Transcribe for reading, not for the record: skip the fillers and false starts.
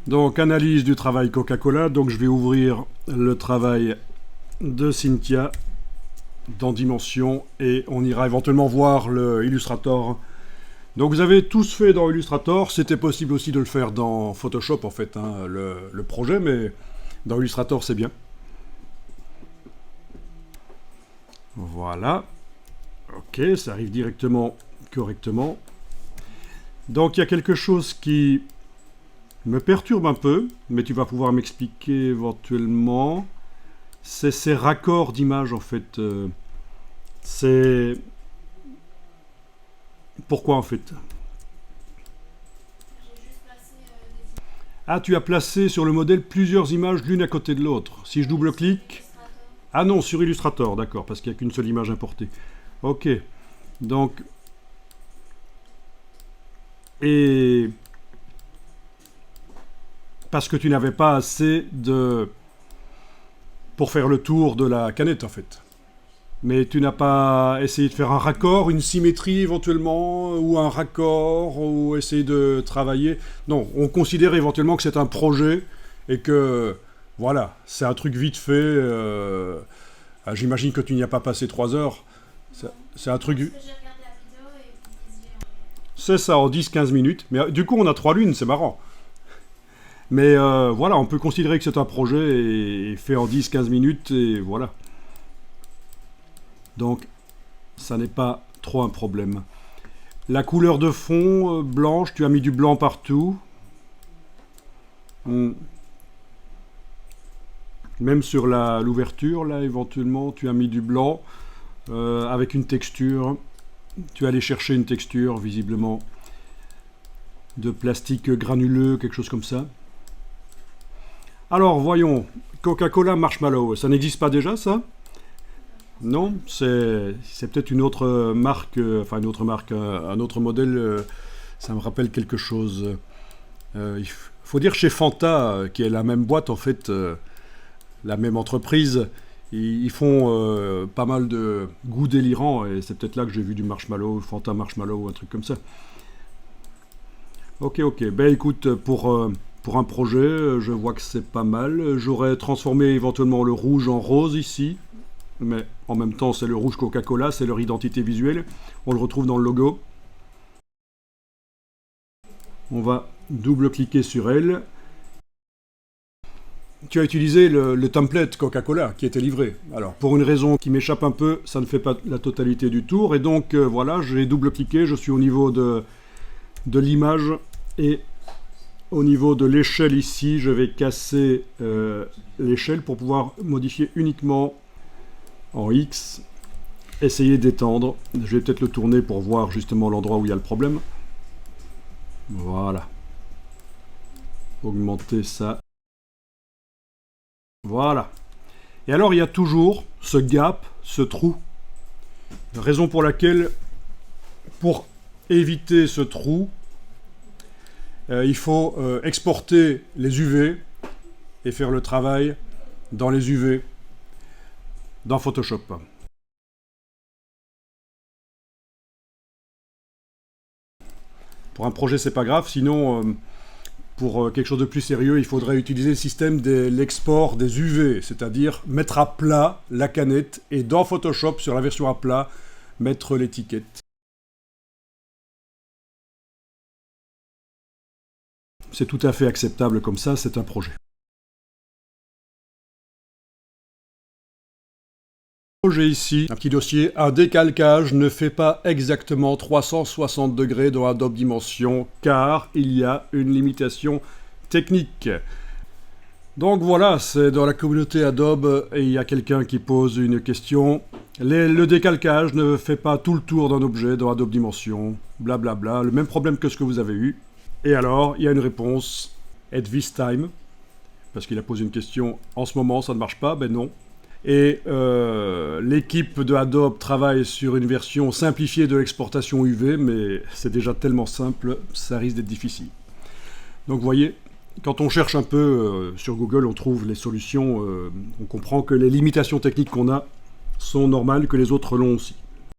Donc, analyse du travail Coca-Cola. Donc, je vais ouvrir le travail de Cynthia dans Dimension et on ira éventuellement voir le Illustrator. Donc, vous avez tous fait dans Illustrator. C'était possible aussi de le faire dans Photoshop, en fait, hein, le projet, mais dans Illustrator, c'est bien. Voilà. Ok, ça arrive directement, correctement. Donc, il y a quelque chose qui me perturbe un peu, mais tu vas pouvoir m'expliquer éventuellement. C'est ces raccords d'images, en fait. C'est... Pourquoi, en fait? Ah, tu as placé sur le modèle plusieurs images l'une à côté de l'autre. Si je double-clique... Ah non, sur Illustrator, d'accord, parce qu'il n'y a qu'une seule image importée. Ok. Donc... Et... Parce que tu n'avais pas assez de... pour faire le tour de la canette, en fait. Mais tu n'as pas essayé de faire un raccord, une symétrie éventuellement, ou un raccord, ou essayer de travailler. Non, on considère éventuellement que c'est un projet, et que, voilà, c'est un truc vite fait. J'imagine que tu n'y as pas passé 3 heures. C'est un truc... C'est ça, en 10-15 minutes. Mais du coup, on a 3 lunes, c'est marrant. Mais voilà, on peut considérer que c'est un projet et fait en 10-15 minutes, et voilà. Donc, ça n'est pas trop un problème. La couleur de fond, blanche, tu as mis du blanc partout. Même sur l'ouverture, là, éventuellement, tu as mis du blanc avec une texture. Tu es allé chercher une texture, visiblement, de plastique granuleux, quelque chose comme ça. Alors, voyons. Coca-Cola Marshmallow, ça n'existe pas déjà, ça? Non, c'est peut-être une autre marque, enfin une autre marque, un autre modèle, ça me rappelle quelque chose. Il faut dire chez Fanta, qui est la même boîte en fait, la même entreprise, ils font pas mal de goûts délirants et c'est peut-être là que j'ai vu du marshmallow, Fanta marshmallow ou un truc comme ça. Ok, ben écoute, pour un projet, je vois que c'est pas mal. J'aurais transformé éventuellement le rouge en rose ici. Mais en même temps, c'est le rouge Coca-Cola, c'est leur identité visuelle. On le retrouve dans le logo. On va double-cliquer sur elle. Tu as utilisé le template Coca-Cola qui était livré. Alors, pour une raison qui m'échappe un peu, ça ne fait pas la totalité du tour. Et donc, voilà, j'ai double-cliqué. Je suis au niveau de l'image. Et au niveau de l'échelle ici, je vais casser l'échelle pour pouvoir modifier uniquement en X, essayer d'étendre. Je vais peut-être le tourner pour voir justement l'endroit où il y a le problème. Voilà. Augmenter ça. Voilà. Et alors il y a toujours ce gap, ce trou. Raison pour laquelle, pour éviter ce trou, il faut exporter les UV et faire le travail dans les UV dans Photoshop. Pour un projet, c'est pas grave, sinon, pour quelque chose de plus sérieux, il faudrait utiliser le système de l'export des UV, c'est-à-dire mettre à plat la canette et dans Photoshop, sur la version à plat, mettre l'étiquette. C'est tout à fait acceptable comme ça, c'est un projet. J'ai ici un petit dossier. Un décalcage ne fait pas exactement 360 degrés dans Adobe Dimension car il y a une limitation technique. Donc voilà, c'est dans la communauté Adobe et il y a quelqu'un qui pose une question. Le décalcage ne fait pas tout le tour d'un objet dans Adobe Dimension, blablabla, le même problème que ce que vous avez eu. Et alors, il y a une réponse, at this time, parce qu'il a posé une question, en ce moment ça ne marche pas, ben non. Et l'équipe de Adobe travaille sur une version simplifiée de l'exportation UV, mais c'est déjà tellement simple, ça risque d'être difficile. Donc vous voyez, quand on cherche un peu sur Google, on trouve les solutions, on comprend que les limitations techniques qu'on a sont normales, que les autres l'ont aussi.